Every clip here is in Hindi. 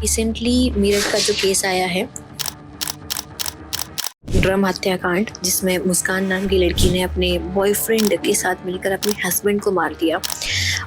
रिसेंटली मेरठ का जो केस आया है, ड्रम हत्याकांड, जिसमें मुस्कान नाम की लड़की ने अपने बॉयफ्रेंड के साथ मिलकर अपने हस्बैंड को मार दिया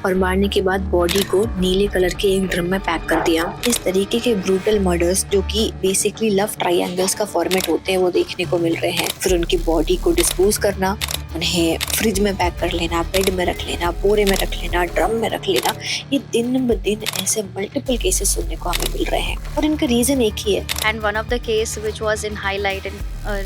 और मारने के बाद बॉडी को नीले कलर के एक ड्रम में पैक कर दिया। इस तरीके के ब्रूटल मर्डर्स जो कि बेसिकली लव ट्रायंगल्स का फॉर्मेट होते हैं वो देखने को मिल रहे हैं। फिर उनकी बॉडी को डिस्पोज करना, उन्हें फ्रिज में पैक कर लेना, बेड में रख लेना, बोरे में रख लेना, ड्रम में रख लेना, ये दिन ब दिन ऐसे मल्टीपल केसेस सुनने को हमें मिल रहे हैं और इनका रीजन एक ही है। And one of the case which was in highlight in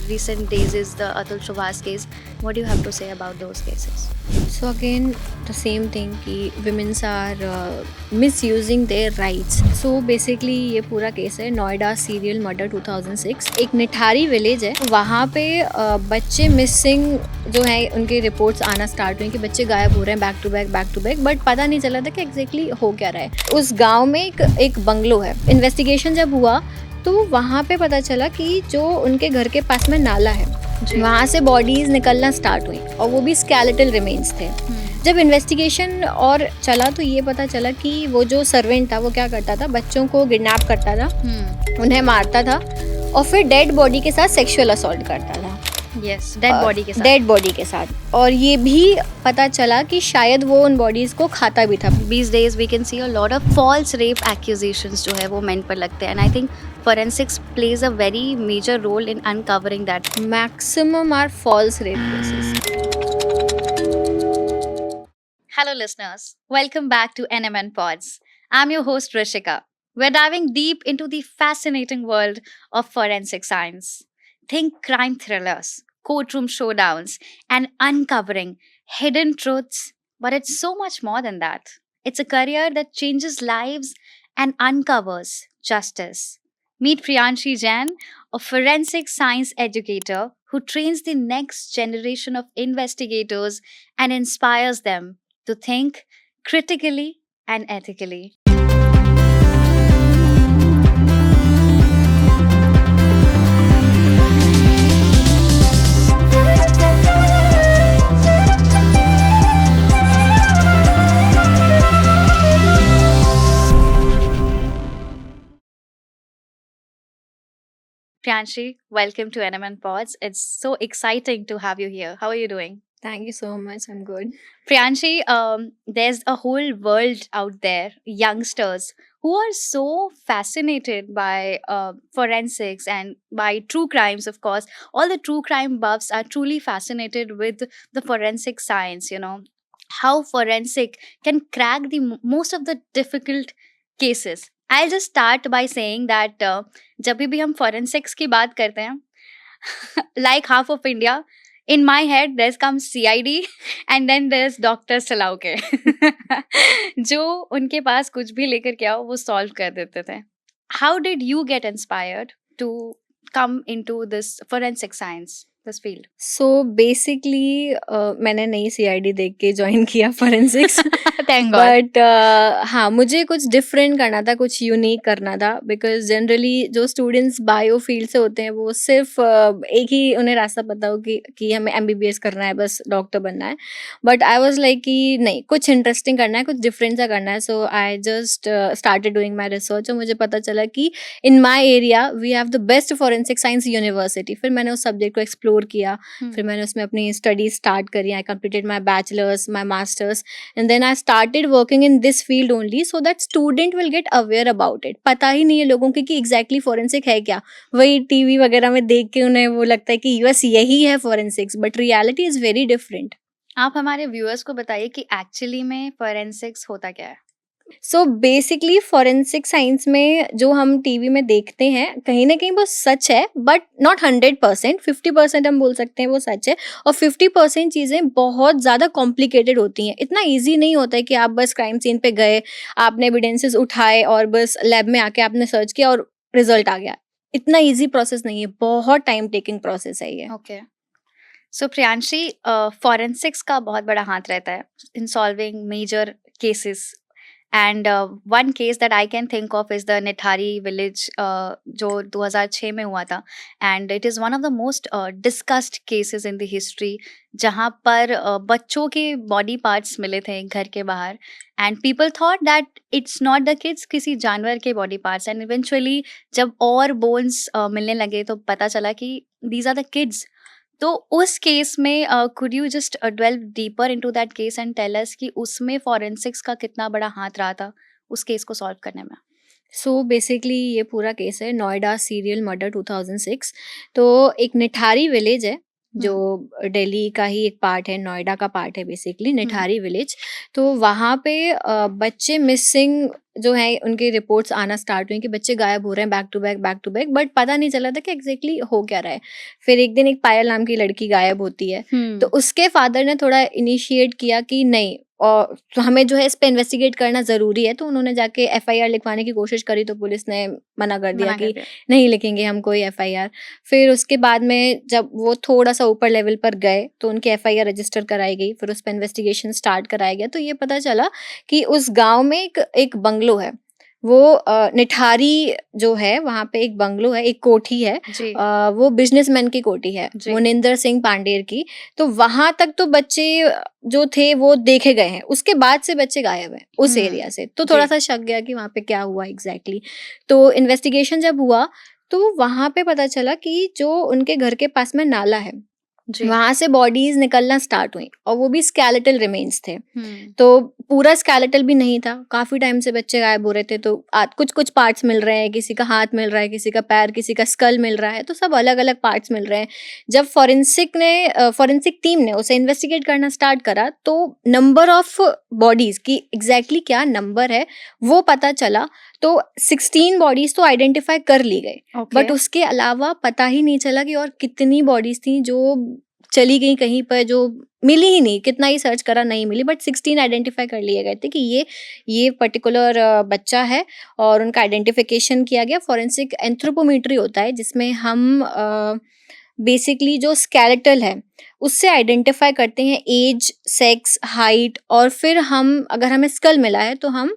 recent days is the Atul Subhas case. What do you have to say about those cases? So again the same thing कि women's are misusing their rights. So basically ये पूरा केस है नोएडा सीरियल मर्डर 2006। एक निठारी विलेज है, वहाँ पे बच्चे मिसिंग जो है उनके रिपोर्ट्स आना स्टार्ट हुई कि बच्चे गायब हो रहे हैं बैक टू बैक, बट पता नहीं चला था कि एग्जैक्टली हो क्या रहा है। उस गाँव में एक बंगलो है। इन्वेस्टिगेशन जब हुआ तो वहाँ पे पता चला कि जो उनके घर के पास में नाला है, वहाँ से बॉडीज निकलना स्टार्ट हुई और वो भी स्केलेटल रिमेन्स थे। जब इन्वेस्टिगेशन और चला तो ये पता चला कि वो जो सर्वेंट था वो क्या करता था, बच्चों को किडनैप करता था, उन्हें मारता था और फिर डेड बॉडी के साथ सेक्सुअल असॉल्ट करता था। Yes, dead body के साथ। और ये भी पता चला कि शायद वो उन बॉडीज को खाता भी था। These days we can see a lot of false rape accusations जो है वो men पर लगते हैं, and I think forensics plays a very major role in uncovering that. Maximum are false rape cases. Hello listeners, welcome back to NMN Pods. I'm your host Rishika. We're diving deep into the fascinating world of forensic science. Think crime thrillers, courtroom showdowns, and uncovering hidden truths. But it's so much more than that. It's a career that changes lives and uncovers justice. Meet Priyanshi Jain, a forensic science educator who trains the next generation of investigators and inspires them to think critically and ethically. Priyanshi, welcome to NMN Pods. It's so exciting to have you here. How are you doing? Thank you so much. I'm good. Priyanshi, there's a whole world out there, youngsters, who are so fascinated by forensics and by true crimes, of course. All the true crime buffs are truly fascinated with the forensic science, how forensic can crack the most of the difficult cases. I'll just start by saying that जब भी हम forensics की बात करते हैं, like half of India, in my head there's come CID and then there's Dr. Salauke जो उनके पास कुछ भी लेकर के आओ वो solve कर देते थे. How did you get inspired to come into this forensic science, this field? So basically मैंने नई CID देख के ज्वाइन किया forensics. Thank God. बट हाँ, मुझे कुछ डिफरेंट करना था, कुछ यूनिक करना था, बिकॉज जनरली जो स्टूडेंट्स बायो फील्ड से होते हैं वो सिर्फ एक ही उन्हें रास्ता पता हो कि हमें MBBS करना है, बस डॉक्टर बनना है. बट आई वॉज लाइक कि नहीं, कुछ इंटरेस्टिंग करना है, कुछ डिफरेंट सा करना है. So I just started doing my research और मुझे पता चला कि in my area we have the best forensic science university. फिर मैंने उस सब्जेक्ट को एक्सप्लोर किया, फिर मैंने उसमें अपनी स्टडी स्टार्ट करी. I completed my bachelors, my masters, and then I started working in this field only so that student will get aware about it. पता ही नहीं है लोगों को कि exactly forensic है क्या. वही टीवी वगैरह में देख के उन्हें वो लगता है कि बस यही है forensics, but reality is very different. आप हमारे व्यूअर्स को बताइए कि एक्चुअली में फोरेंसिक्स होता क्या है. सो बेसिकली फॉरेंसिक साइंस में जो हम टीवी में देखते हैं कहीं ना कहीं वो सच है, बट नॉट 100%. 50% हम बोल सकते हैं वो सच है और 50% चीज़ें बहुत ज़्यादा कॉम्प्लिकेटेड होती हैं. इतना ईजी नहीं होता है कि आप बस क्राइम सीन पे गए, आपने एविडेंसेस उठाए और बस लैब में आके आपने सर्च किया और रिजल्ट आ गया. इतना ईजी प्रोसेस नहीं है, बहुत टाइम टेकिंग प्रोसेस है ये. ओके. सो प्रियांशी, फोरेंसिक्स का बहुत बड़ा हाथ रहता है in solving major cases. And one case that I can think of is the Nithari village, जो 2006 में हुआ था. And it is one of the most discussed cases in the history, जहाँ पर बच्चों के body parts मिले थे घर के बाहर. And people thought that it's not the kids, किसी जानवर के body parts. And eventually जब और bones मिलने लगे तो पता चला कि these are the kids. तो उस केस में could you just delve deeper into that case and tell us कि उसमें फॉरेंसिक्स का कितना बड़ा हाथ रहा था उस केस को सॉल्व करने में. सो बेसिकली ये पूरा केस है नोएडा सीरियल मर्डर 2006. तो एक निठारी विलेज है जो दिल्ली का ही एक पार्ट है, नोएडा का पार्ट है बेसिकली निठारी विलेज. तो वहाँ पे बच्चे मिसिंग जो है उनके रिपोर्ट्स आना स्टार्ट हुई कि बच्चे गायब हो रहे हैं बैक टू बैक, बट पता नहीं चला था कि एग्जैक्टली हो क्या रहा है. फिर एक दिन एक पायल नाम की लड़की गायब होती है. तो उसके फादर ने थोड़ा इनिशिएट किया कि नहीं, और तो हमें जो है इस पे इन्वेस्टिगेट करना ज़रूरी है. तो उन्होंने जाके एफआईआर लिखवाने की कोशिश करी तो पुलिस ने मना कर दिया कि नहीं लिखेंगे हम कोई एफआईआर. फिर उसके बाद में जब वो थोड़ा सा ऊपर लेवल पर गए तो उनकी एफआईआर रजिस्टर कराई गई. फिर उस पर इन्वेस्टिगेशन स्टार्ट कराया गया. तो ये पता चला कि उस गांव में एक बंगलो है. वो निठारी जो है वहाँ पे एक बंगलो है, एक कोठी है. वो बिजनेसमैन की कोठी है, मोनिंदर सिंह पांडेर की. तो वहां तक तो बच्चे जो थे वो देखे गए हैं. उसके बाद से बच्चे गायब हैं उस एरिया से. तो थोड़ा सा शक गया कि वहाँ पे क्या हुआ एग्जैक्टली. तो इन्वेस्टिगेशन जब हुआ तो वहां पे पता चला कि जो उनके घर के पास में नाला है वहां से बॉडीज निकलना स्टार्ट हुई, और वो भी स्केलेटल रिमेन्स थे. तो पूरा स्केलेटल भी नहीं था, काफी टाइम से बच्चे गायब हो रहे थे. तो कुछ पार्ट्स मिल रहे हैं, किसी का हाथ मिल रहा है, किसी का पैर, किसी का स्कल मिल रहा है. तो सब अलग अलग पार्ट्स मिल रहे हैं. जब फॉरेंसिक टीम ने उसे इन्वेस्टिगेट करना स्टार्ट करा तो नंबर ऑफ बॉडीज की एग्जैक्टली क्या नंबर है वो पता चला. तो 16 बॉडीज तो आइडेंटिफाई कर ली गई, बट उसके अलावा पता ही नहीं चला कि और कितनी बॉडीज थी जो चली गई कहीं पर, जो मिली ही नहीं. कितना ही सर्च करा नहीं मिली, बट 16 आइडेंटिफाई कर लिए गए थे कि ये पर्टिकुलर बच्चा है. और उनका आइडेंटिफिकेशन किया गया. फॉरेंसिक एंथ्रोपोमेट्री होता है जिसमें हम बेसिकली जो स्केलेटल है उससे आइडेंटिफाई करते हैं एज, सेक्स, हाइट. और फिर हम अगर हमें स्कल मिला है तो हम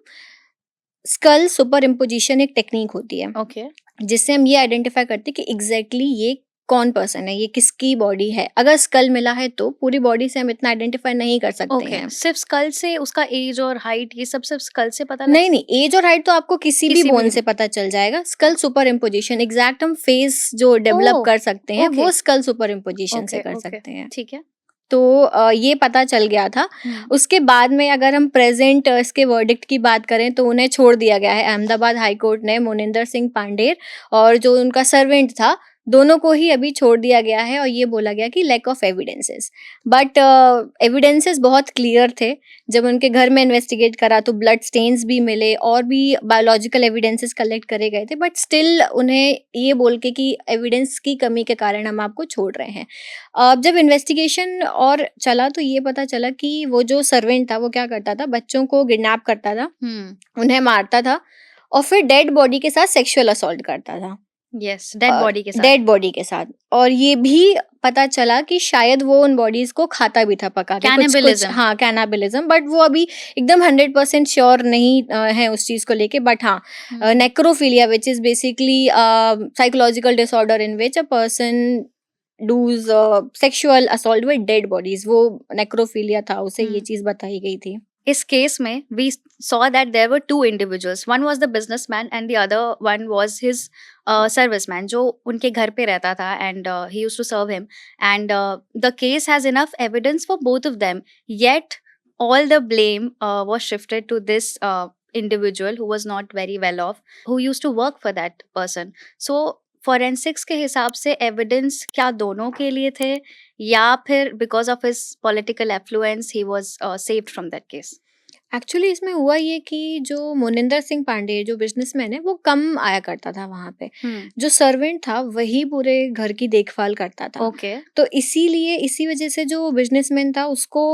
स्कल सुपर इम्पोजिशन एक टेक्निक होती है जिससे हम ये आइडेंटिफाई करते हैं कि एग्जैक्टली ये कौन पर्सन है, ये किसकी बॉडी है. अगर स्कल मिला है तो पूरी बॉडी से हम इतना आइडेंटिफाई नहीं कर सकते हैं. सिर्फ स्कल से उसका एज और हाइट ये सब सिर्फ स्कल से पता नहीं, एज और हाइट तो आपको किसी भी बोन से पता चल जाएगा. स्कल सुपर इम्पोजिशन एग्जैक्ट हम फेस जो डेवलप कर सकते हैं वो स्कल सुपर इम्पोजिशन से कर सकते हैं. ठीक है. तो ये पता चल गया था. उसके बाद में अगर हम प्रेजेंट इसके वर्डिक्ट की बात करें तो उन्हें छोड़ दिया गया है. अहमदाबाद हाई कोर्ट ने मोनिंदर सिंह पांडेर और जो उनका सर्वेंट था दोनों को ही अभी छोड़ दिया गया है. और ये बोला गया कि lack of evidences, but evidences बहुत क्लियर थे. जब उनके घर में इन्वेस्टिगेट करा तो ब्लड स्टेन्स भी मिले और भी बायोलॉजिकल एविडेंसेस कलेक्ट करे गए थे. बट स्टिल उन्हें ये बोल के कि एविडेंस की कमी के कारण हम आपको छोड़ रहे हैं. जब इन्वेस्टिगेशन और चला तो ये पता चला कि वो जो सर्वेंट था वो क्या करता था, बच्चों को किडनैप करता था, उन्हें मारता था और फिर डेड बॉडी के साथ सेक्सुअल असॉल्ट करता था. डेड बॉडी के साथ. और ये भी पता चला कि शायद वो उन बॉडीज को खाता भी था पका के. कैनिबलिज्म. हाँ, कैनाबिलिज्म. बट वो अभी एकदम 100% श्योर नहीं है उस चीज को लेके. बट हाँ, necrophilia which is basically psychological disorder in which a person does sexual assault with dead bodies. वो नेक्रोफिलिया था, उसे ये चीज बताई गई थी. इस केस में we saw that there were two individuals. One was the businessman and the other one was his serviceman जो उनके घर पे रहता था and he used to serve him. And the case has enough evidence for both of them. Yet all the blame was shifted to this individual who was not very well off, who used to work for that person. So forensics के हिसाब से एविडेंस क्या दोनों के लिए थे या फिर because of his political affluence he was saved from that case? Actually इसमें हुआ ये कि जो मोनिंदर सिंह पांडे जो बिजनेसमैन है वो कम आया करता था वहां पे. जो सर्वेंट था वही पूरे घर की देखभाल करता था. तो इसी वजह से जो बिजनेसमैन था उसको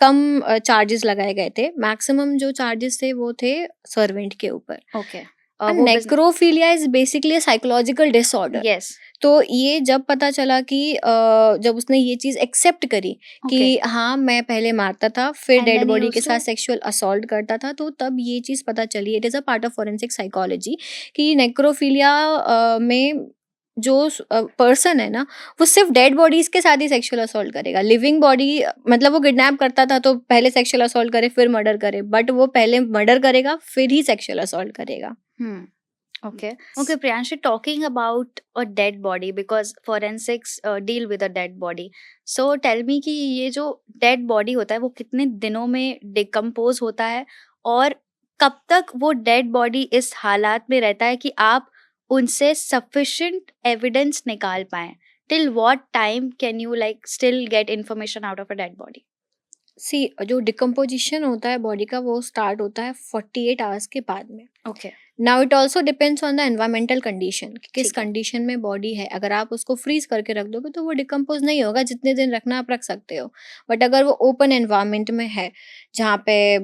कम चार्जेस लगाए गए थे. मैक्सिमम जो चार्जेस थे वो थे सर्वेंट के ऊपर. वो necrophilia is basically a psychological disorder. Yes. तो ये जब पता चला कि जब उसने ये चीज एक्सेप्ट करी कि हाँ मैं पहले मारता था फिर And dead then he body used के साथ to- सेक्सुअल असॉल्ट करता था, तो तब ये चीज पता चली, it is a part of forensic psychology, कि नेक्रोफिलिया में जो पर्सन है ना वो सिर्फ डेड बॉडीज के साथ ही सेक्सुअल असॉल्ट करेगा। लिविंग बॉडी मतलब वो किडनैप करता था तो पहले सेक्सुअल असॉल्ट करे फिर मर्डर करे, बट वो पहले मर्डर करेगा फिर ही सेक्सुअल असॉल्ट करेगा। Okay. Okay, Priyanshi, talking about a dead body because forensics deal with a dead body. So tell me कि ये जो dead body होता है वो कितने दिनों में decompose होता है और कब तक वो dead body इस हालात में रहता है कि आप उनसे sufficient evidence निकाल पाएं? Till what time can you like still get information out of a dead body? सी जो डिकम्पोजिशन होता है बॉडी का वो स्टार्ट होता है 48 आवर्स के बाद में। Okay. Now it also depends on the environmental condition, किस ठीक है। कंडीशन में बॉडी है। अगर आप उसको फ्रीज करके रख दोगे तो वो डिकम्पोज नहीं होगा, जितने दिन रखना आप रख सकते हो। बट अगर वो ओपन एनवायरमेंट में है जहाँ पे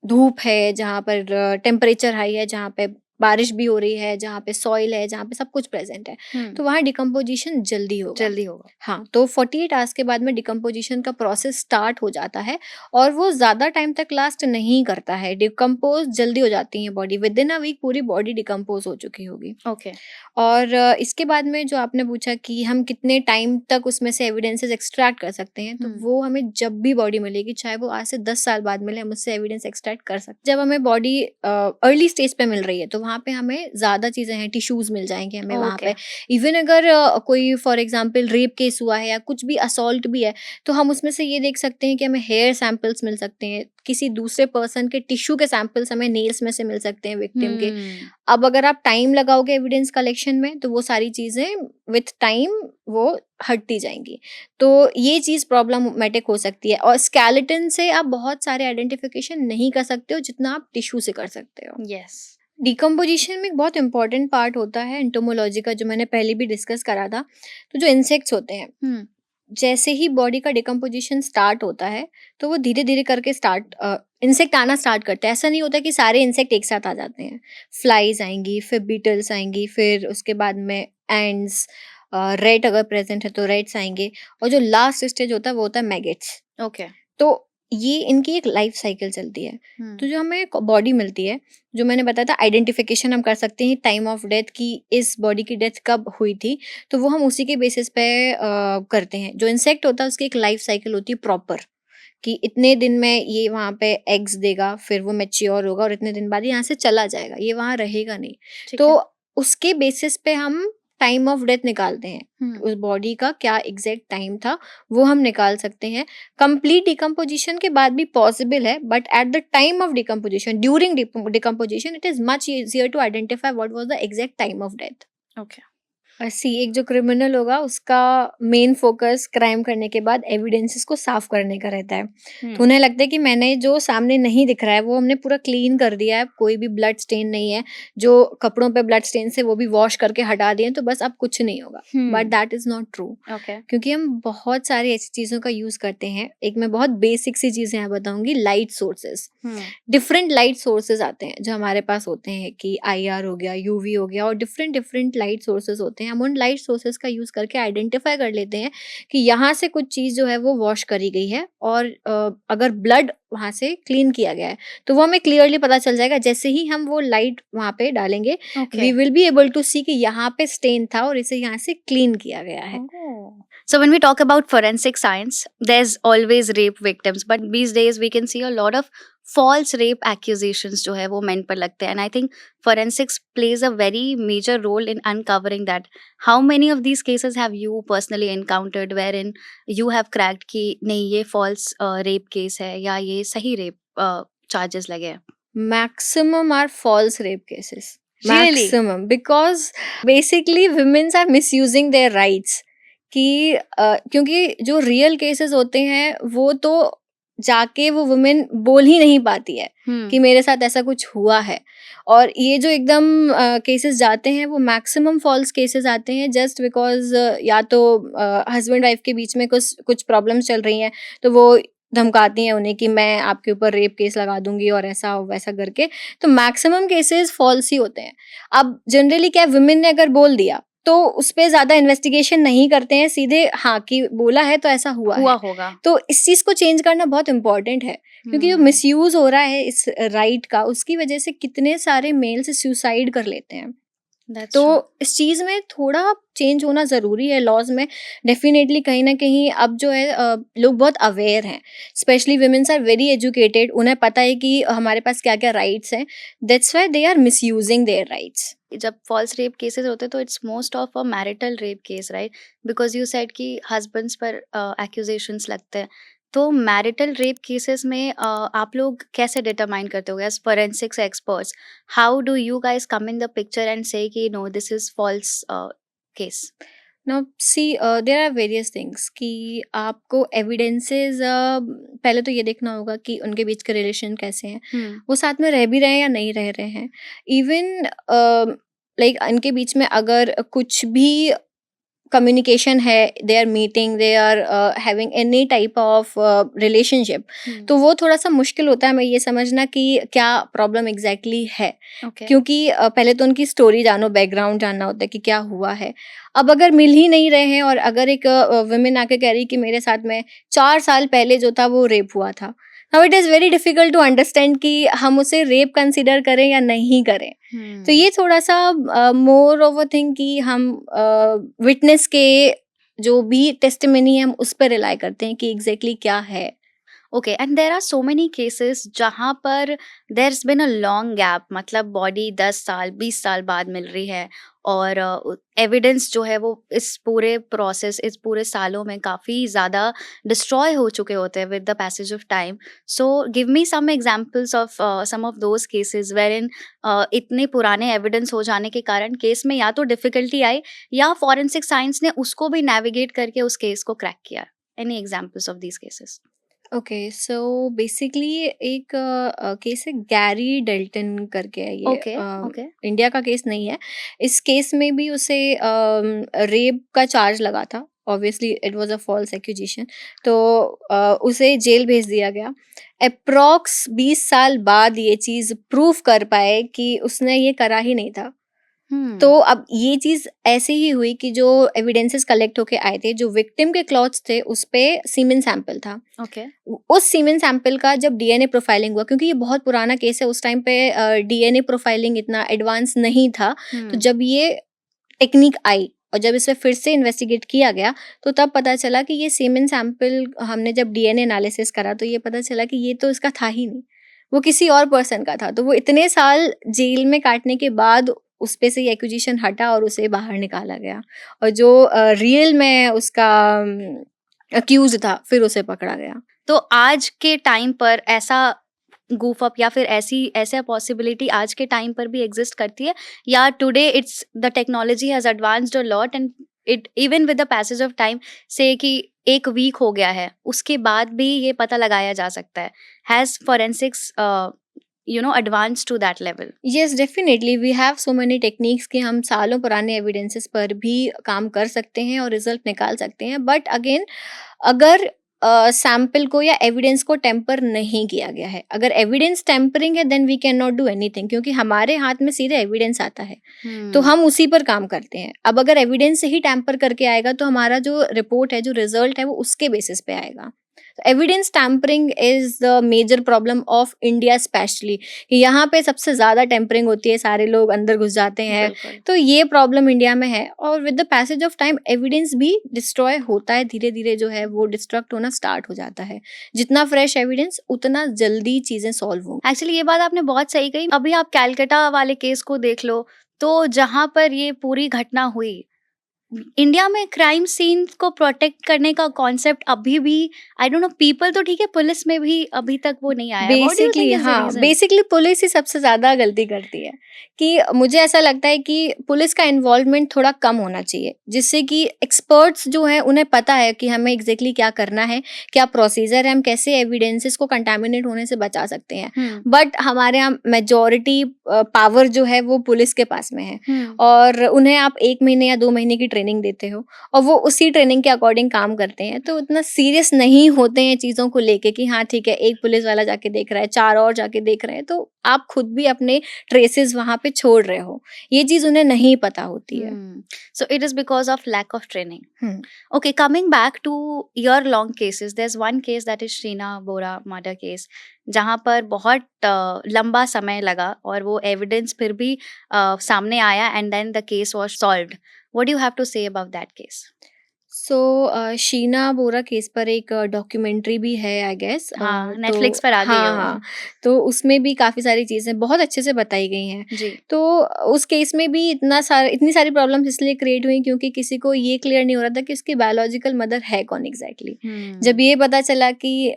धूप है, जहाँ पर टेम्परेचर हाई है, जहाँ पे बारिश भी हो रही है, जहाँ पे सॉइल है, जहाँ पे सब कुछ प्रेजेंट है, तो वहाँ डिकम्पोजिशन जल्दी होगा। जल्दी होगा। हाँ, तो 48 आवर्स के बाद में डिकम्पोजिशन का प्रोसेस स्टार्ट हो जाता है और वो ज़्यादा टाइम तक लास्ट नहीं करता है। डिकम्पोज जल्दी हो जाती है body, within a week पूरी बॉडी डिकम्पोज हो चुकी होगी। Okay. और इसके बाद में जो आपने पूछा कि हम कितने टाइम तक उसमें से एविडेंसेस एक्सट्रैक्ट कर सकते हैं, तो वो हमें जब भी बॉडी मिलेगी, चाहे वो आज से 10 साल बाद मिले, हम उससे एविडेंस एक्सट्रैक्ट कर सकते हैं। जब हमें बॉडी अर्ली स्टेज पे मिल रही है तो वहाँ पे हमें ज़्यादा चीज़ें हैं, टिश्यूज मिल जाएंगे हमें वहाँ पे। इवन अगर कोई फॉर एग्जाम्पल रेप केस हुआ है या कुछ भी असॉल्ट भी है, तो हम उसमें से ये देख सकते हैं कि हमें हेयर सैंपल्स मिल सकते हैं, किसी दूसरे पर्सन के टिश्यू के सैंपल्स हमें नेल्स में से मिल सकते हैं विक्टिम के। अब अगर आप टाइम लगाओगे एविडेंस कलेक्शन में तो वो सारी चीज़ें विथ टाइम वो हटती जाएंगी, तो ये चीज़ प्रॉब्लमेटिक हो सकती है। और स्केलेटन से आप बहुत सारे आइडेंटिफिकेशन नहीं कर सकते हो जितना आप टिश्यू से कर सकते हो। Yes. डिकम्पोजिशन में एक बहुत इंपॉर्टेंट पार्ट होता है एंटोमोलॉजी का, जो मैंने पहले भी डिस्कस करा था। तो जो इंसेक्ट्स होते हैं, जैसे ही बॉडी का डिकम्पोजिशन स्टार्ट होता है तो वो धीरे धीरे करके इंसेक्ट आना स्टार्ट करते हैं। ऐसा नहीं होता कि सारे इंसेक्ट एक साथ आ जाते हैं। फ्लाइज आएंगी, फिर बीटल्स आएंगी, फिर उसके बाद में एंड्स, रेट अगर प्रेजेंट है तो रेट्स आएंगे, और जो लास्ट स्टेज होता है वो होता है मैगेट्स। Okay. तो ये इनकी एक लाइफ साइकिल चलती है। तो जो हमें बॉडी मिलती है, जो मैंने बताया था आइडेंटिफिकेशन हम कर सकते हैं टाइम ऑफ डेथ की, इस बॉडी की डेथ कब हुई थी, तो वो हम उसी के बेसिस पे करते हैं। जो इंसेक्ट होता है उसकी एक लाइफ साइकिल होती है प्रॉपर, कि इतने दिन में ये वहाँ पे एग्स देगा, फिर वो मैच्योर होगा और इतने दिन बाद यहाँ से चला जाएगा, ये वहाँ रहेगा नहीं। तो उसके बेसिस पे हम टाइम ऑफ डेथ निकालते हैं। उस बॉडी का क्या एग्जैक्ट टाइम था वो हम निकाल सकते हैं। कंप्लीट डिकम्पोजिशन के बाद भी पॉसिबल है, but at the time of decomposition, during decomposition, it is much easier to identify what was the exact time of death. Okay. एक जो क्रिमिनल होगा उसका मेन फोकस क्राइम करने के बाद एविडेंसेस को साफ करने का रहता है। तो उन्हें लगता है कि मैंने जो सामने नहीं दिख रहा है वो हमने पूरा क्लीन कर दिया है, कोई भी ब्लड स्टेन नहीं है, जो कपड़ों पे ब्लड स्टेन से वो भी वॉश करके हटा दिए, तो बस अब कुछ नहीं होगा। But that is not true. Okay. क्योंकि हम बहुत सारी ऐसी चीज़ों का यूज़ करते हैं। एक मैं बहुत बेसिक सी चीज़ें यहाँ बताऊंगी, light sources. Different light sources आते हैं जो हमारे पास होते हैं, कि IR हो गया, UV हो गया, और डिफरेंट लाइट सोर्सेज होते हैं। हम उन लाइट सोर्सेज का यूज़ करके आइडेंटिफाई कर लेते हैं कि यहाँ से कुछ चीज़ जो है वो वॉश करी गई है, और अगर ब्लड वहाँ से क्लीन किया गया है तो वो हमें क्लियरली पता चल जाएगा। जैसे ही हम वो लाइट वहाँ पे डालेंगे, we will be able to see कि यहाँ पे स्टेन था और इसे यहाँ से क्लीन किया गया है। So when we talk about forensic science, there's always rape victims, but these days we can see a lot of false rape accusations जो है वो men पर लगते हैं, and I think forensics plays a very major role in uncovering that. How many of these cases have you personally encountered wherein you have cracked कि नहीं ये false rape case है या ये सही rape charges लगे हैं? Maximum are false rape cases. Really? Maximum, because basically women are misusing their rights. कि क्योंकि जो रियल केसेस होते हैं वो तो जाके वो वुमेन बोल ही नहीं पाती है कि मेरे साथ ऐसा कुछ हुआ है, और ये जो एकदम केसेस जाते हैं वो मैक्सिमम फॉल्स केसेस आते हैं, जस्ट बिकॉज या तो हस्बैंड वाइफ के बीच में कुछ प्रॉब्लम्स चल रही हैं, तो वो धमकाती हैं उन्हें कि मैं आपके ऊपर रेप केस लगा दूंगी और ऐसा वैसा करके, तो मैक्सिमम केसेस फॉल्स ही होते हैं। अब जनरली क्या, वुमेन ने अगर बोल दिया तो उस पे ज्यादा इन्वेस्टिगेशन नहीं करते हैं, सीधे हाँ कि बोला है तो ऐसा हुआ हुआ है। होगा। तो इस चीज को चेंज करना बहुत इंपॉर्टेंट है, क्योंकि जो मिसयूज हो रहा है इस राइट का, उसकी वजह से कितने सारे मेल्स सुसाइड कर लेते हैं। That's तो true. इस चीज में थोड़ा चेंज होना जरूरी है लॉज में। डेफिनेटली कहीं ना कहीं अब जो है लोग बहुत अवेयर हैं, specially womens are very educated, उन्हें पता है कि हमारे पास क्या क्या राइट्स हैं, that's why they are misusing their rights. जब फॉल्स रेप केसेस होते हैं तो it's most of a marital rape case, right? Because you said कि हस्बैंड्स पर एक्यूजेशंस लगते हैं। तो मैरिटल रेप केसेस में आप लोग कैसे डिटरमाइन करते हो as forensics experts? How do you guys come in the picture and say कि no this is false case? Now see there are various things कि आपको एविडेंसेस पहले तो ये देखना होगा कि उनके बीच के रिलेशन कैसे हैं, वो साथ में रह भी रहे हैं या नहीं रह रहे हैं। इवन लाइक इनके बीच में अगर कुछ भी कम्युनिकेशन है, they are meeting, they are having any type of relationship, तो वो थोड़ा सा मुश्किल होता है हमें ये समझना कि क्या प्रॉब्लम एग्जैक्टली है। ओके। क्योंकि पहले तो उनकी स्टोरी जानो, बैकग्राउंड जानना होता है कि क्या हुआ है। अब अगर मिल ही नहीं रहे हैं और अगर एक वुमेन आके कह रही कि मेरे साथ में 4 साल पहले जो था वो रेप हुआ था, now it is very difficult to understand कि हम उसे रेप कंसिडर करें या नहीं करें। तो ये थोड़ा सा मोर ऑफ अ थिंग कि हम विटनेस के जो भी टेस्टिमनी है हम उस पर रिलाई करते हैं कि एग्जैक्टली क्या है। Okay, and there are so many cases जहाँ पर there been a long gap, मतलब बॉडी 10 साल 20 साल बाद मिल रही है और एविडेंस जो है वो इस पूरे प्रोसेस, इस पूरे सालों में काफ़ी ज़्यादा डिस्ट्रॉय हो चुके होते हैं with the passage of time. So give me some examples of some of those cases wherein इतने पुराने एविडेंस हो जाने के कारण केस में या तो डिफिकल्टी आई या फॉरेंसिक साइंस ने उसको भी नेविगेट करके उस केस को क्रैक किया। Any examples of these cases? Okay, so basically एक केस है, गैरी डेल्टन करके है ये। Okay, okay. इंडिया का केस नहीं है। इस केस में भी उसे रेप का चार्ज लगा था। Obviously it was a false accusation, तो उसे जेल भेज दिया गया। अप्रॉक्स 20 साल बाद ये चीज़ प्रूव कर पाए कि उसने ये करा ही नहीं था। तो अब ये चीज़ ऐसे ही हुई कि जो एविडेंसेस कलेक्ट होके आए थे, जो विक्टिम के क्लॉथ्स थे उस पे सीमेन सैंपल था। ओके। उस सीमेन सैंपल का जब डीएनए प्रोफाइलिंग हुआ, क्योंकि ये बहुत पुराना केस है, उस टाइम पे डीएनए प्रोफाइलिंग इतना एडवांस नहीं था, तो जब ये टेक्निक आई और जब इसे फिर से इन्वेस्टिगेट किया गया तो तब पता चला कि ये सीमेन सैंपल, हमने जब डीएनए एनालिसिस करा तो ये पता चला कि ये तो इसका था ही नहीं, वो किसी और पर्सन का था। तो वो इतने साल जेल में काटने के बाद उस पे से ये एक्यूजिशन हटा और उसे बाहर निकाला गया, और जो रियल में उसका अक्यूज था फिर उसे पकड़ा गया। तो आज के टाइम पर ऐसा goof up या फिर ऐसा पॉसिबिलिटी आज के टाइम पर भी एग्जिस्ट करती है, या today it's the technology has advanced a lot and it even with the passage of time से कि 1 वीक हो गया है उसके बाद भी ये पता लगाया जा सकता है? Has forensics advanced to that level? Yes, definitely we have so many techniques कि हम सालों पुराने एविडेंसेस पर भी काम कर सकते हैं और रिजल्ट निकाल सकते हैं। बट अगेन, अगर सैंपल को या एविडेंस को टेम्पर नहीं किया गया है, अगर एविडेंस टेम्परिंग है, then we cannot do anything, क्योंकि हमारे हाथ में सीधे एविडेंस आता है तो हम उसी पर काम करते हैं। अब अगर एविडेंस से ही टैम्पर करके आएगा तो हमारा जो रिपोर्ट है, जो रिजल्ट है, वो उसके बेसिस पे आएगा। Evidence tampering is the major problem of India, specially यहाँ पे सबसे ज्यादा टेम्परिंग होती है, सारे लोग अंदर घुस जाते हैं। बिल्कुल। तो ये प्रॉब्लम इंडिया में है, और with the passage of time evidence भी डिस्ट्रॉय होता है, धीरे धीरे जो है वो डिस्ट्रक्ट होना स्टार्ट हो जाता है। जितना फ्रेश एविडेंस उतना जल्दी चीजें सॉल्व होंगी। एक्चुअली ये बात आपने बहुत सही कही। अभी आप कैलकाटा वाले केस को देख लो, तो जहाँ पर ये पूरी घटना हुई, इंडिया में क्राइम सीन को प्रोटेक्ट करने का कॉन्सेप्ट अभी भी, आई डोंट नो, पीपल तो ठीक है, पुलिस में भी अभी तक वो नहीं आया। What do you think basically is the हाँ, reason? बेसिकली पुलिस ही सबसे ज्यादा गलती करती है। कि मुझे ऐसा लगता है कि पुलिस का इन्वॉल्वमेंट थोड़ा कम होना चाहिए, जिससे कि एक्सपर्ट्स जो हैं उन्हें पता है कि हमें एग्जैक्टली क्या करना है, क्या प्रोसीजर है, हम कैसे एविडेंसेस को कंटामिनेट होने से बचा सकते हैं। बट हमारे यहाँ मेजॉरिटी पावर जो है वो पुलिस के पास में है, और उन्हें आप 1 महीने या 2 महीने की ट्रेनिंग देते हो और वो उसी ट्रेनिंग के अकॉर्डिंग काम करते हैं, तो उतना सीरियस नहीं होते हैं चीज़ों को लेके कि हाँ ठीक है, एक पुलिस वाला जाके देख रहा है, 4 और जाके देख रहे हैं, तो आप खुद भी अपने ट्रेसेस वहाँ पे छोड़ रहे हो। ये चीज़ उन्हें नहीं पता होती है। So it is because of lack of training. Hmm. Okay, coming back to year long cases, there's one case that is Sheena Bora murder case, जहाँ पर बहुत लंबा समय लगा और वो एविडेंस फिर भी सामने आया and then the case was solved. What do you have to say about that case? So Sheena Bora case पर एक डॉक्यूमेंट्री भी है आई गेस। हाँ, Netflix पर आ गई है हाँ वो। हाँ, तो उसमें भी काफ़ी सारी चीज़ें बहुत अच्छे से बताई गई हैं। जी। तो उस केस में भी इतनी सारी प्रॉब्लम्स इसलिए क्रिएट हुई क्योंकि किसी को ये क्लियर नहीं हो रहा था कि उसकी बायोलॉजिकल मदर है कौन एग्जैक्टली। जब ये पता चला कि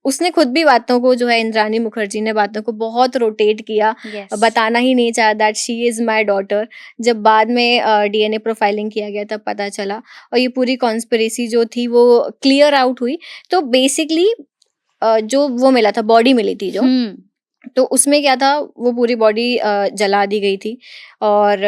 उसने खुद भी बातों को, जो है इंद्राणी मुखर्जी ने बातों को बहुत रोटेट किया, Yes. बताना ही नहीं चाहा that she is my daughter. जब बाद में डीएनए प्रोफाइलिंग किया गया तब पता चला और ये पूरी कॉन्स्पिरेसी जो थी वो क्लियर आउट हुई। तो बेसिकली जो वो मिला था, बॉडी मिली थी जो, तो उसमें क्या था, वो पूरी बॉडी जला दी गई थी और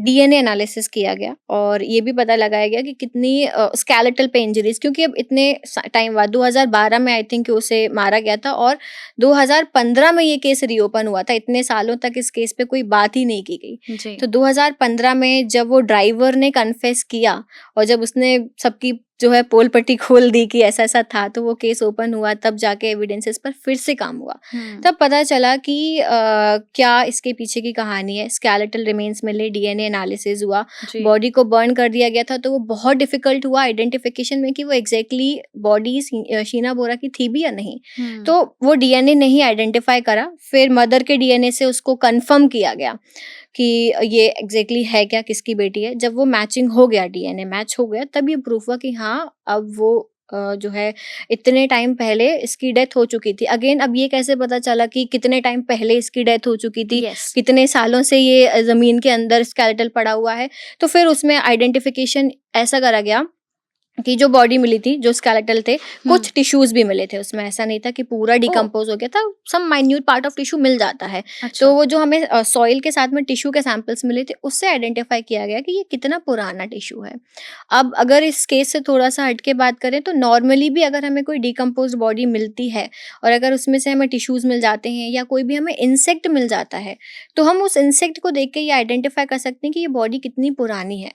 डीएनए एनालिसिस किया गया और ये भी पता लगाया गया कि कितनी स्केलेटल पे इंजरीज, क्योंकि अब इतने टाइम बाद 2012 में आई थिंक उसे मारा गया था और 2015 में ये केस रीओपन हुआ था। इतने सालों तक इस केस पे कोई बात ही नहीं की गई। जी। तो 2015 में जब वो ड्राइवर ने कन्फेस किया और जब उसने सबकी जो है पोल पट्टी खोल दी कि ऐसा ऐसा था, तो वो केस ओपन हुआ, तब जाके एविडेंसेस पर फिर से काम हुआ। तब पता चला कि क्या इसके पीछे की कहानी है। स्केलेटल रिमेन्स मिले, डीएनए एनालिसिस हुआ, जी। बॉडी को बर्न कर दिया गया था, तो वो बहुत डिफिकल्ट हुआ आइडेंटिफिकेशन में कि वो एग्जैक्टली बॉडी शीना बोरा की थी भी या नहीं। तो वो डीएनए नहीं आइडेंटिफाई करा, फिर मदर के डीएनए से उसको कंफर्म किया गया कि ये एग्जैक्टली है क्या, किसकी बेटी है। जब वो मैचिंग हो गया, डीएनए मैच हो गया, तब ये प्रूफ हुआ कि हाँ अब वो जो है इतने टाइम पहले इसकी डेथ हो चुकी थी। अगेन अब ये कैसे पता चला कि कितने टाइम पहले इसकी डेथ हो चुकी थी, Yes. कितने सालों से ये जमीन के अंदर स्केलेटल पड़ा हुआ है। तो फिर उसमें आइडेंटिफिकेशन ऐसा करा गया कि जो बॉडी मिली थी, जो स्केलेटल थे, कुछ टिश्यूज भी मिले थे उसमें। ऐसा नहीं था कि पूरा डिकम्पोज हो गया था, सम माइन्यूट पार्ट ऑफ टिश्यू मिल जाता है। अच्छा। तो वो जो हमें सॉइल के साथ में टिश्यू के सैंपल्स मिले थे, उससे आइडेंटिफाई किया गया कि ये कितना पुराना टिश्यू है। अब अगर इस केस से थोड़ा सा हट के बात करें तो नॉर्मली भी अगर हमें कोई डिकम्पोज बॉडी मिलती है और अगर उसमें से हमें टिश्यूज मिल जाते हैं या कोई भी हमें इंसेक्ट मिल जाता है, तो हम उस इंसेक्ट को देख के ये आइडेंटिफाई कर सकते हैं कि ये बॉडी कितनी पुरानी है।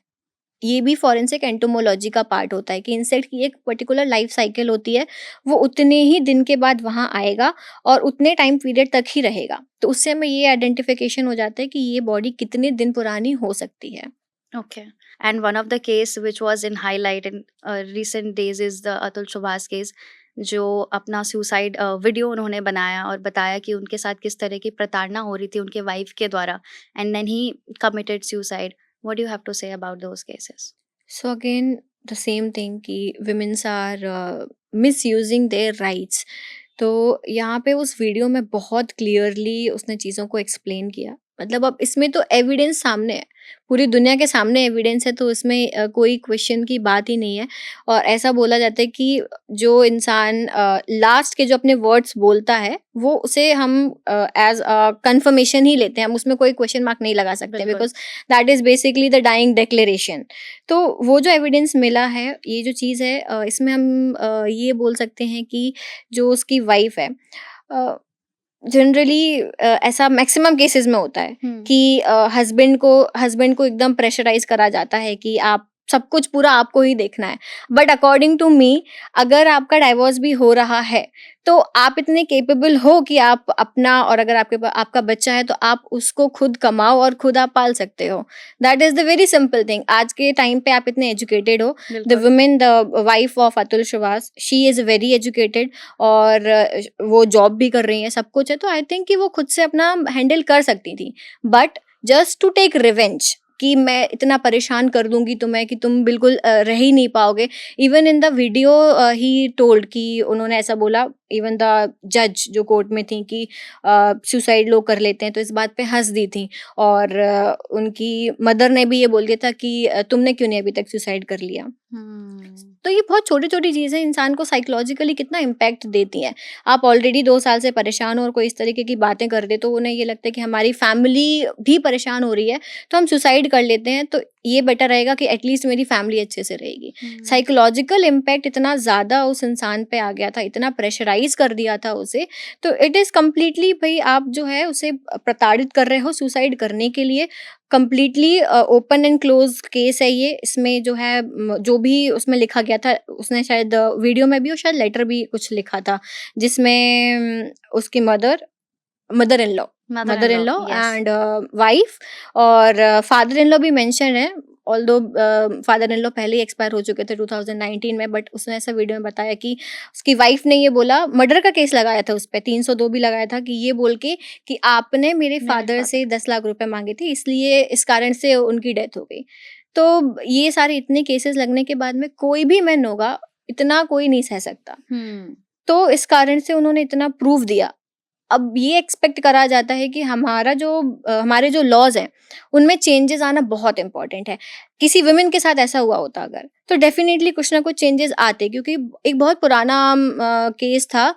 ये भी फॉरेंसिक एंटोमोलॉजी का पार्ट होता है कि इंसेक्ट की एक पर्टिकुलर लाइफ साइकिल होती है, वो उतने ही दिन के बाद वहाँ आएगा और उतने टाइम पीरियड तक ही रहेगा। तो उससे हमें ये आइडेंटिफिकेशन हो जाता है कि ये बॉडी कितने दिन पुरानी हो सकती है। Okay. And one of the case which was in highlight in recent days is the Atul Subhas case, जो अपना सुसाइड वीडियो उन्होंने बनाया और बताया कि उनके साथ किस तरह की प्रताड़ना हो रही थी उनके वाइफ के द्वारा, and then he committed suicide. What do you have to say about those cases? So again, the same thing कि women's are misusing their rights. तो यहाँ पे उस वीडियो में बहुत क्लियरली उसने चीज़ों को एक्सप्लेन किया। मतलब अब इसमें तो एविडेंस सामने है, पूरी दुनिया के सामने एविडेंस है, तो इसमें कोई क्वेश्चन की बात ही नहीं है। और ऐसा बोला जाता है कि जो इंसान लास्ट के जो अपने वर्ड्स बोलता है, वो उसे हम एज कंफर्मेशन ही लेते हैं, हम उसमें कोई क्वेश्चन मार्क नहीं लगा सकते, बिल्कुल। Because that is basically the dying declaration. तो वो जो एविडेंस मिला है, ये जो चीज़ है, इसमें हम ये बोल सकते हैं कि जो उसकी वाइफ है, जनरली ऐसा मैक्सिमम केसेस में होता है कि हस्बैंड को एकदम प्रेशराइज करा जाता है कि आप सब कुछ पूरा आपको ही देखना है। बट अकॉर्डिंग टू मी, अगर आपका डाइवोर्स भी हो रहा है तो आप इतने केपेबल हो कि आप अपना, और अगर आपका बच्चा है तो आप उसको खुद कमाओ और खुद आप पाल सकते हो। That is the very simple thing. आज के टाइम पे आप इतने एजुकेटेड हो, the women, the wife of Atul Subhash, she is very educated और वो जॉब भी कर रही है, सब कुछ है, तो आई थिंक कि वो खुद से अपना हैंडल कर सकती थी। But just to take revenge कि मैं इतना परेशान कर दूंगी तुम्हें कि तुम बिल्कुल रह ही नहीं पाओगे। Even in the video he told कि उन्होंने ऐसा बोला, इवन द जज जो कोर्ट में थी, कि सुसाइड लोग कर लेते हैं, तो इस बात पे हंस दी थी। और उनकी मदर ने भी ये बोल दिया था कि तुमने क्यों नहीं अभी तक सुसाइड कर लिया। तो ये बहुत छोटी-छोटी चीज़ें इंसान को साइकोलॉजिकली कितना इम्पैक्ट देती हैं। आप ऑलरेडी 2 साल से परेशान हो और कोई इस तरीके की बातें कर दे, तो उन्हें ये लगता है कि हमारी फैमिली भी परेशान हो रही है, तो हम सुसाइड कर लेते हैं, तो ये बेटर रहेगा कि एटलीस्ट मेरी फैमिली अच्छे से रहेगी। साइकोलॉजिकल इम्पैक्ट इतना ज़्यादा उस इंसान पे आ गया था, इतना प्रेशराइज़ कर दिया था उसे, तो इट इज़ कंप्लीटली भई आप जो है उसे प्रताड़ित कर रहे हो सुसाइड करने के लिए। Completely open and close case है ये। इसमें जो है जो भी उसमें लिखा गया था, उसने शायद वीडियो में भी और शायद लेटर भी कुछ लिखा था, जिसमें उसकी mother in law Mother-in-law, yes. And wife और फादर इन लॉ भी मेंशन है, ऑल्दो फादर इन लॉ पहले ही एक्सपायर हो चुके थे 2019 में, बट उसने ऐसा वीडियो में बताया कि उसकी वाइफ ने ये बोला, मर्डर का केस लगाया था उस पे, 302 भी लगाया था, कि ये बोल के कि आपने मेरे फादर से 10 लाख रुपए मांगे थे, इसलिए इस कारण से उनकी डेथ हो गई। तो ये सारे इतने केसेस लगने के बाद में कोई भी मैन होगा, इतना कोई नहीं सह सकता। तो इस कारण से उन्होंने इतना प्रूफ दिया। अब ये एक्सपेक्ट करा जाता है कि हमारे जो लॉज हैं उनमें चेंजेस आना बहुत इंपॉर्टेंट है। किसी वुमेन के साथ ऐसा हुआ होता अगर, तो डेफिनेटली कुछ ना कुछ चेंजेस आते, क्योंकि एक बहुत पुराना केस था,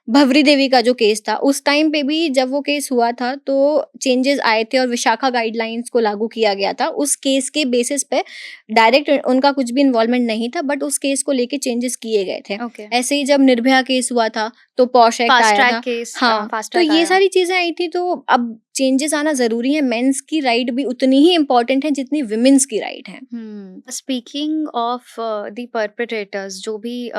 भवरी देवी का जो केस था, उस टाइम पे भी जब वो केस हुआ था तो चेंजेस आए थे और विशाखा गाइडलाइंस को लागू किया गया था। उस केस के बेसिस पे डायरेक्ट उनका कुछ भी इन्वॉल्वमेंट नहीं था, बट उस केस को लेके चेंजेस किए गए थे। Okay. ऐसे ही जब निर्भया केस हुआ था तो पॉश एक्ट Fast आया track था। case, हाँ, fast तो track ये आया. सारी चीजें आई थी, तो अब चेंजेस आना जरूरी है। मेंस की राइट भी उतनी ही इम्पोर्टेंट है जितनी विमेन्स की राइट है। स्पीकिंग ऑफ द परपेट्रेटर्स, जो भी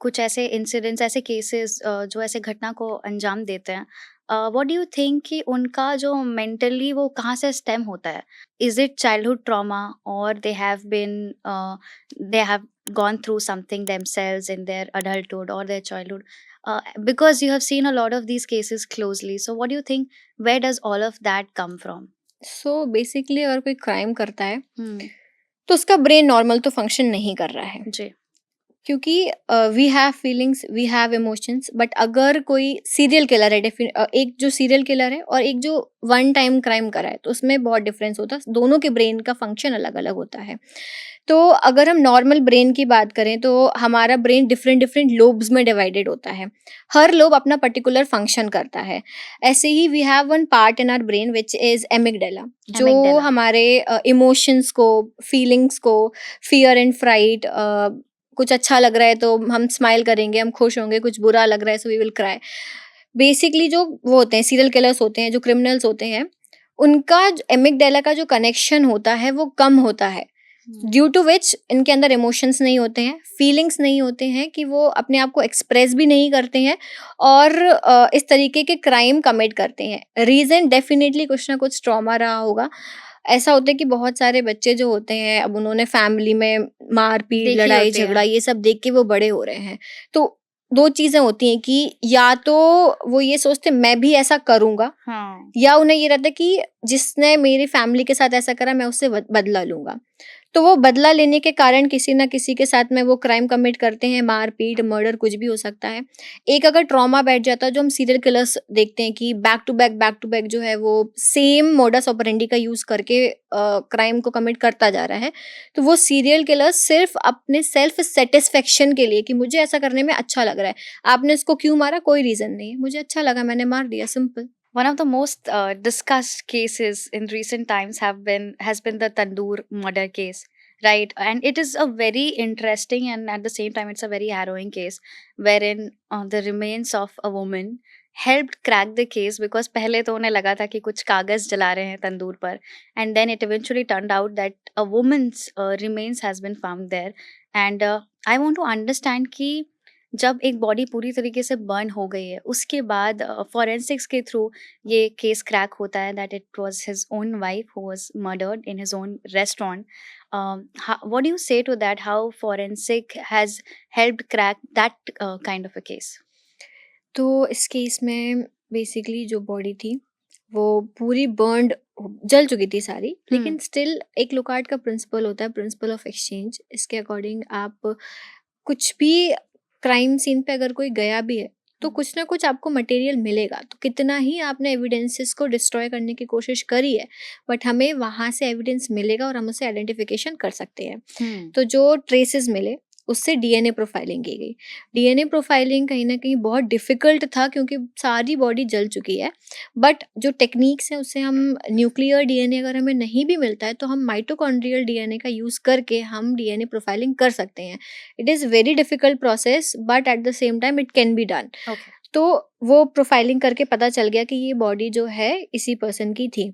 कुछ ऐसे इंसिडेंट्स, ऐसे केसेस जो ऐसे घटना को अंजाम देते हैं, व्हाट डू यू थिंक कि उनका जो मेंटली वो कहाँ से स्टेम होता है? इज इट चाइल्डहुड ट्रॉमा, और they have gone through something themselves in their adulthood or their childhood? Because you have seen a lot of these cases closely, so what do you think, where does all of that come from? So basically अगर कोई क्राइम करता है तो उसका ब्रेन नॉर्मल तो फंक्शन नहीं कर रहा है, जी. क्योंकि we have feelings, we have emotions. But अगर कोई सीरियल किलर है, एक जो सीरियल किलर है और एक जो वन टाइम क्राइम करा है, तो उसमें बहुत डिफरेंस होता है। दोनों के ब्रेन का फंक्शन अलग अलग होता है। तो अगर हम नॉर्मल ब्रेन की बात करें तो हमारा ब्रेन डिफरेंट डिफरेंट लोब्स में डिवाइडेड होता है। हर लोब अपना पर्टिकुलर फंक्शन करता है। ऐसे ही we have one part in our brain which is amygdala, जो Amygdala. हमारे इमोशंस को, फीलिंग्स को, फियर एंड फ्राइट, कुछ अच्छा लग रहा है तो हम स्माइल करेंगे, हम खुश होंगे, कुछ बुरा लग रहा है so we will cry. Basically जो वो होते हैं सीरियल किलर्स होते हैं, जो क्रिमिनल्स होते हैं, उनका एमिगडाला का जो कनेक्शन होता है वो कम होता है, ड्यू टू विच इनके अंदर इमोशंस नहीं होते हैं, फीलिंग्स नहीं होते हैं, कि वो अपने आप को एक्सप्रेस भी नहीं करते हैं और इस तरीके के क्राइम कमिट करते हैं। रीज़न डेफिनेटली कुछ ना कुछ ट्रॉमा रहा होगा। ऐसा होता है कि बहुत सारे बच्चे जो होते हैं, अब उन्होंने फैमिली में मारपीट, देखी लड़ाई होती है. झगड़ा ये सब देख के वो बड़े हो रहे हैं। तो 2 चीज़ें होती हैं कि या तो वो ये सोचते हैं मैं भी ऐसा करूँगा, हाँ. या उन्हें ये रहता है कि जिसने मेरी फैमिली के साथ ऐसा करा मैं उससे बदला लूँगा। तो वो बदला लेने के कारण किसी ना किसी के साथ में वो क्राइम कमिट करते हैं, मारपीट, मर्डर कुछ भी हो सकता है। एक अगर ट्रॉमा बैठ जाता है, जो हम सीरियल किलर्स देखते हैं कि बैक टू बैक जो है वो सेम मोडस ऑपरेंडी का यूज़ करके क्राइम को कमिट करता जा रहा है। तो वो सीरियल किलर्स सिर्फ अपने सेल्फ सैटिस्फैक्शन के लिए, कि मुझे ऐसा करने में अच्छा लग रहा है। आपने इसको क्यों मारा? कोई रीज़न नहीं है, मुझे अच्छा लगा मैंने मार दिया, simple. One of the most discussed cases in recent times has been the Tandoor murder case, right? And it is a very interesting and at the same time it's a very harrowing case, wherein the remains of a woman helped crack the case, because पहले तो उन्हें लगा था कि कुछ कागज जला रहे हैं तंदूर पर, and then it eventually turned out that a woman's remains has been found there. And I want to understand कि जब एक बॉडी पूरी तरीके से बर्न हो गई है, उसके बाद फॉरेंसिक्स के थ्रू ये केस क्रैक होता है that it was his own wife who was murdered in his own restaurant. What do you say to that? How forensic has helped crack that kind of a case? तो इस केस में बेसिकली जो बॉडी थी वो पूरी बर्न्ड, जल चुकी थी सारी, लेकिन स्टिल एक लुकार्ट का प्रिंसिपल होता है, प्रिंसिपल ऑफ एक्सचेंज। इसके अकॉर्डिंग आप कुछ भी क्राइम सीन पे अगर कोई गया भी है तो कुछ ना कुछ आपको मटेरियल मिलेगा। तो कितना ही आपने एविडेंसेस को डिस्ट्रॉय करने की कोशिश करी है, बट हमें वहाँ से एविडेंस मिलेगा और हम उसे आइडेंटिफिकेशन कर सकते हैं। तो जो ट्रेसेस मिले उससे डीएनए प्रोफाइलिंग की गई। डीएनए प्रोफाइलिंग कहीं न कहीं बहुत डिफ़िकल्ट था क्योंकि सारी बॉडी जल चुकी है। बट जो टेक्नीक्स हैं उससे हम न्यूक्लियर डीएनए अगर हमें नहीं भी मिलता है तो हम माइटोकॉन्ड्रियल डीएनए का यूज़ करके हम डीएनए प्रोफाइलिंग कर सकते हैं। It is very difficult process but at the same time it can be done. Okay. तो वो प्रोफाइलिंग करके पता चल गया कि ये बॉडी जो है इसी पर्सन की थी।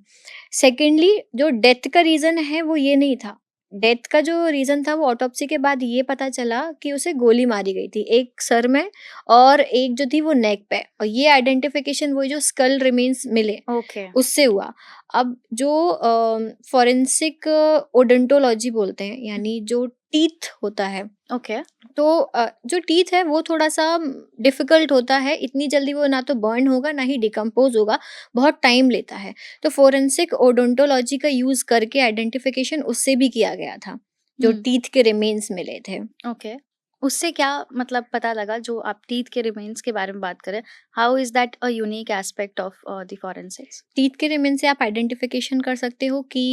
सेकेंडली जो डेथ का रीज़न है वो ये नहीं था। डेथ का जो रीज़न था वो ऑटोप्सी के बाद ये पता चला कि उसे गोली मारी गई थी, एक सर में और एक जो थी वो नेक पे, और ये आइडेंटिफिकेशन वो जो स्कल रिमेन्स मिले ओके। उससे हुआ। अब जो फॉरेंसिक ओडोंटोलॉजी बोलते हैं यानी जो टीथ होता है, ओके। तो जो टीथ है वो थोड़ा-सा डिफ़िकल्ट होता है, इतनी जल्दी वो ना तो बर्न होगा ना ही डिकम्पोज़ होगा, बहुत टाइम लेता है। तो फोरेंसिक ओडोंटोलॉजी का यूज़ करके आइडेंटिफ़िकेशन उससे भी किया गया था, जो हुँ। टीथ के रिमेन्स मिले थे। ओके। उससे क्या मतलब पता लगा जो आप टीथ के रिमेन्स के बारे में बात कर रहे हैं, how is that a unique aspect of the forensics? Teeth के रिमेन से आप आइडेंटिफ़िकेशन कर सकते हो कि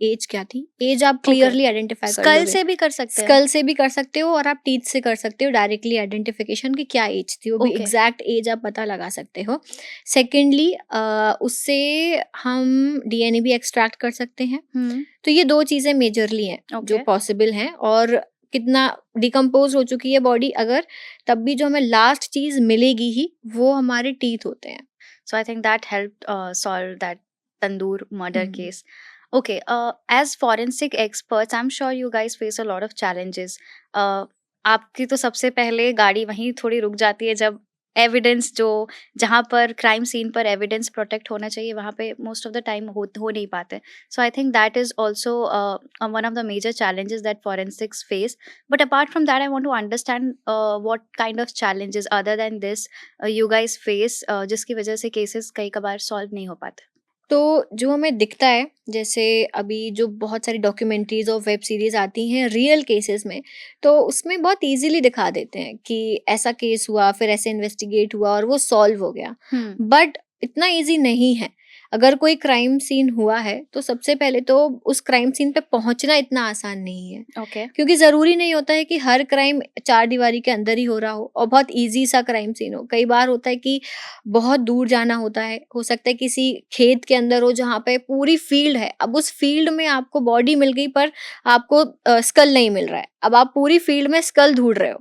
एज क्या थी, एज आप ओके। क्लियरली आइडेंटिफ़ाई कर स्कल लोगे। से भी कर सकते हैं? स्कल से भी कर सकते हो और आप टीथ से कर सकते हो डायरेक्टली आइडेंटिफिकेशन कि क्या एज थी, वो भी ओके। एग्जैक्ट एज आप पता लगा सकते हो। सेकेंडली उससे हम डीएनए भी एक्सट्रैक्ट कर सकते हैं। हुँ। तो ये 2 चीज़ें मेजरली हैं जो ओके। पॉसिबल हैं, और कितना डिकम्पोज़ हो चुकी है बॉडी अगर, तब भी जो हमें लास्ट चीज़ मिलेगी ही वो हमारे टीथ होते हैं। So I think that helped solve that Tandoor murder hmm. case. Okay, as forensic experts, I'm sure you guys face a lot of challenges. आपकी तो सबसे पहले गाड़ी वहीं थोड़ी रुक जाती है जब एविडेंस जो जहाँ पर क्राइम सीन पर एविडेंस प्रोटेक्ट होना चाहिए वहाँ पे मोस्ट ऑफ द टाइम हो नहीं पाते. So I think that is also one of the major challenges that forensics face. But apart from that, I want to understand what kind of challenges other than this you guys face जिसकी वजह से केसेस कई कबार सॉल्व नहीं हो पाते. तो जो हमें दिखता है, जैसे अभी जो बहुत सारी डॉक्यूमेंट्रीज और वेब सीरीज आती हैं रियल केसेस में, तो उसमें बहुत इजीली दिखा देते हैं कि ऐसा केस हुआ, फिर ऐसे इन्वेस्टिगेट हुआ और वो सॉल्व हो गया। हम्म. बट इतना इजी नहीं है। अगर कोई क्राइम सीन हुआ है तो सबसे पहले तो उस क्राइम सीन पे पहुंचना इतना आसान नहीं है, ओके. क्योंकि ज़रूरी नहीं होता है कि हर क्राइम चार दीवारी के अंदर ही हो रहा हो और बहुत ईज़ी सा क्राइम सीन हो। कई बार होता है कि बहुत दूर जाना होता है, हो सकता है किसी खेत के अंदर हो जहाँ पे पूरी फील्ड है। अब उस फील्ड में आपको बॉडी मिल गई पर आपको स्कल नहीं मिल रहा है। अब आप पूरी फील्ड में स्कल ढूँढ रहे हो।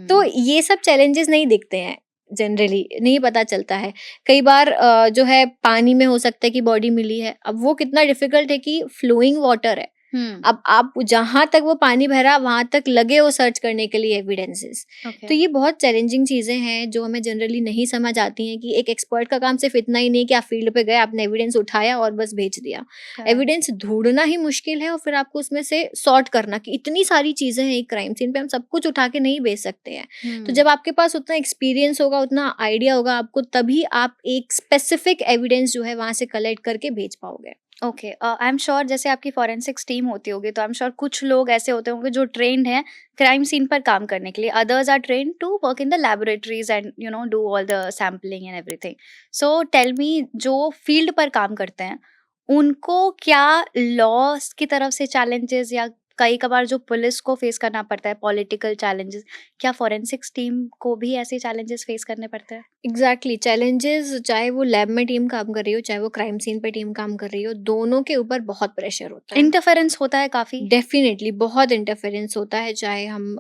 तो हम्म. ये सब चैलेंजेस नहीं दिखते हैं, जनरली नहीं पता चलता है। कई बार जो है पानी में हो सकता है कि बॉडी मिली है। अब वो कितना डिफ़िकल्ट है कि फ्लोइंग वाटर है। हम्म. अब आप जहाँ तक वो पानी बह रहा है वहाँ तक लगे हो सर्च करने के लिए एविडेंसेस। ओके. तो ये बहुत चैलेंजिंग चीज़ें हैं जो हमें जनरली नहीं समझ आती हैं कि एक एक्सपर्ट का काम सिर्फ इतना ही नहीं कि आप फील्ड पे गए, आपने एविडेंस उठाया और बस भेज दिया। एविडेंस ढूंढना ही मुश्किल है और फिर आपको उसमें से सॉर्ट करना कि इतनी सारी चीज़ें हैं एक क्राइम सीन पे, हम सब कुछ उठा के नहीं भेज सकते हैं। तो जब आपके पास उतना एक्सपीरियंस होगा, उतना आइडिया होगा आपको, तभी आप एक स्पेसिफिक एविडेंस जो है वहाँ से कलेक्ट करके भेज पाओगे। ओके. आई एम श्योर जैसे आपकी फॉरेंसिक्स टीम होती होगी तो आई एम श्योर कुछ लोग ऐसे होते होंगे जो ट्रेंड हैं क्राइम सीन पर काम करने के लिए. Others are trained to work in the laboratories and you know do all the sampling and everything. So tell me, जो फील्ड पर काम करते हैं उनको क्या लॉस की तरफ से चैलेंजेस या कई कबार जो पुलिस को फेस करना पड़ता है पॉलिटिकल चैलेंजेस, क्या फॉरेंसिक्स टीम को भी ऐसे चैलेंजेस फेस करने पड़ते हैं? एग्जैक्टली चैलेंजेस, चाहे वो लैब में टीम काम कर रही हो, चाहे वो क्राइम सीन पे टीम काम कर रही हो, दोनों के ऊपर बहुत प्रेशर होता है। इंटरफेरेंस होता है काफी. डेफिनेटली बहुत इंटरफेरेंस होता है, चाहे हम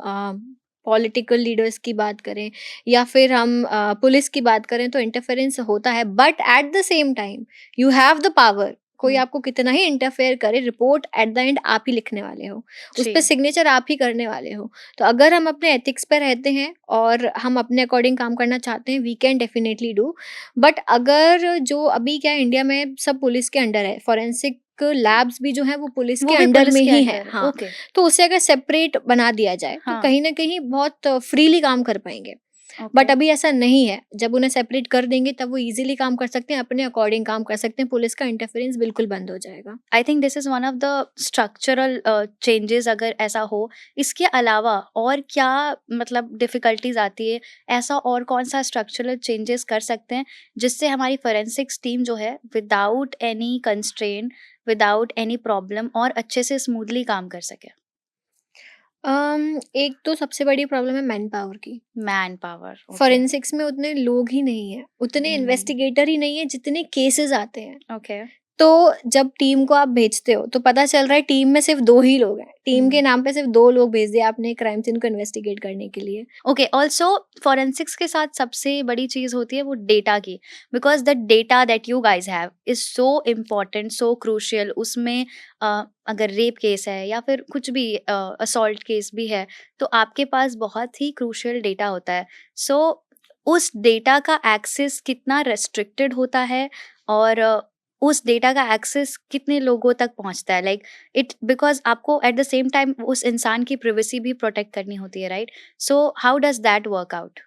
पॉलिटिकल लीडर्स की बात करें या फिर हम पुलिस की बात करें, तो इंटरफेरेंस होता है। But at the same time you have the power. कोई हम्म. आपको कितना ही इंटरफेयर करे, रिपोर्ट एट द एंड आप ही लिखने वाले हो, उस जी. पर सिग्नेचर आप ही करने वाले हो। तो अगर हम अपने एथिक्स पे रहते हैं और हम अपने अकॉर्डिंग काम करना चाहते हैं, we can definitely do. But अगर जो अभी क्या है, इंडिया में सब पुलिस के अंडर है, फॉरेंसिक लैब्स भी जो है वो पुलिस वो के भी अंडर पुलिस में के ही है। अंडर है. हाँ, ओके. तो उसे अगर सेपरेट बना दिया जाए तो हाँ. कहीं ना कहीं बहुत फ्रीली काम कर पाएंगे। ओके. बट अभी ऐसा नहीं है। जब उन्हें सेपरेट कर देंगे तब वो इजीली काम कर सकते हैं, अपने अकॉर्डिंग काम कर सकते हैं, पुलिस का इंटरफेरेंस बिल्कुल बंद हो जाएगा। I think this is one of the structural changes. अगर ऐसा हो, इसके अलावा और क्या मतलब डिफिकल्टीज आती है, ऐसा और कौन सा स्ट्रक्चरल चेंजेस कर सकते हैं जिससे हमारी फोरेंसिक्स टीम जो है without any constrain, without any problem और अच्छे से स्मूथली काम कर सके? एक तो सबसे बड़ी प्रॉब्लम है मैन पावर की। Man power. ओके। फॉरेंसिक्स में उतने लोग ही नहीं है, उतने इन्वेस्टिगेटर ही नहीं है जितने केसेस आते हैं। ओके। तो जब टीम को आप भेजते हो तो पता चल रहा है टीम में सिर्फ 2 ही लोग हैं। टीम के नाम पे सिर्फ 2 लोग भेज दिए आपने क्राइम सीन को इन्वेस्टिगेट करने के लिए। ओके, ऑल्सो फॉरेंसिक्स के साथ सबसे बड़ी चीज होती है वो डेटा की, because the data that you guys have is so important, so crucial. उसमें अगर रेप केस है या फिर कुछ भी असॉल्ट केस भी है, तो आपके पास बहुत ही क्रूशियल डेटा होता है। सो उस डेटा का एक्सेस कितना रेस्ट्रिक्टेड होता है, और उस डेटा का एक्सेस कितने लोगों तक पहुंचता है, लाइक इट, बिकॉज आपको एट द सेम टाइम उस इंसान की प्रिवेसी भी प्रोटेक्ट करनी होती है, right? So how does that work out?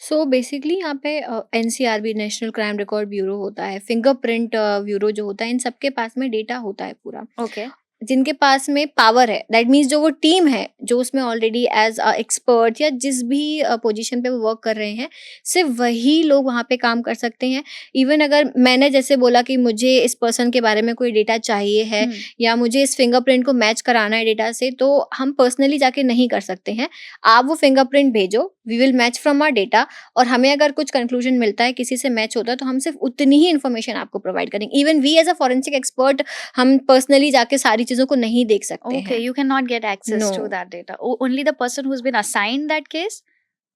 So basically यहाँ पे NCRB national crime record bureau होता है, फिंगरप्रिंट ब्यूरो जो होता है, इन सबके पास में डेटा होता है पूरा। ओके। जिनके पास में पावर है, दैट मीन्स जो वो टीम है जो उसमें ऑलरेडी एज एक्सपर्ट या जिस भी पोजीशन पे वो वर्क कर रहे हैं, सिर्फ वही लोग वहाँ पे काम कर सकते हैं। इवन अगर मैंने जैसे बोला कि मुझे इस पर्सन के बारे में कोई डेटा चाहिए है या मुझे इस फिंगरप्रिंट को मैच कराना है डेटा से, तो हम पर्सनली जाके नहीं कर सकते हैं। आप वो फिंगरप्रिंट भेजो, we will match from our data, और हमें अगर कुछ कंक्लूजन मिलता है, किसी से मैच होता है, तो हम सिर्फ उतनी ही इन्फॉर्मेशन आपको प्रोवाइड करेंगे। Even we as a forensic expert हम पर्सनली जाके सारी चीजों को नहीं देख सकते Okay, हैं। you cannot get access to No. that data. Only the person who's been assigned that case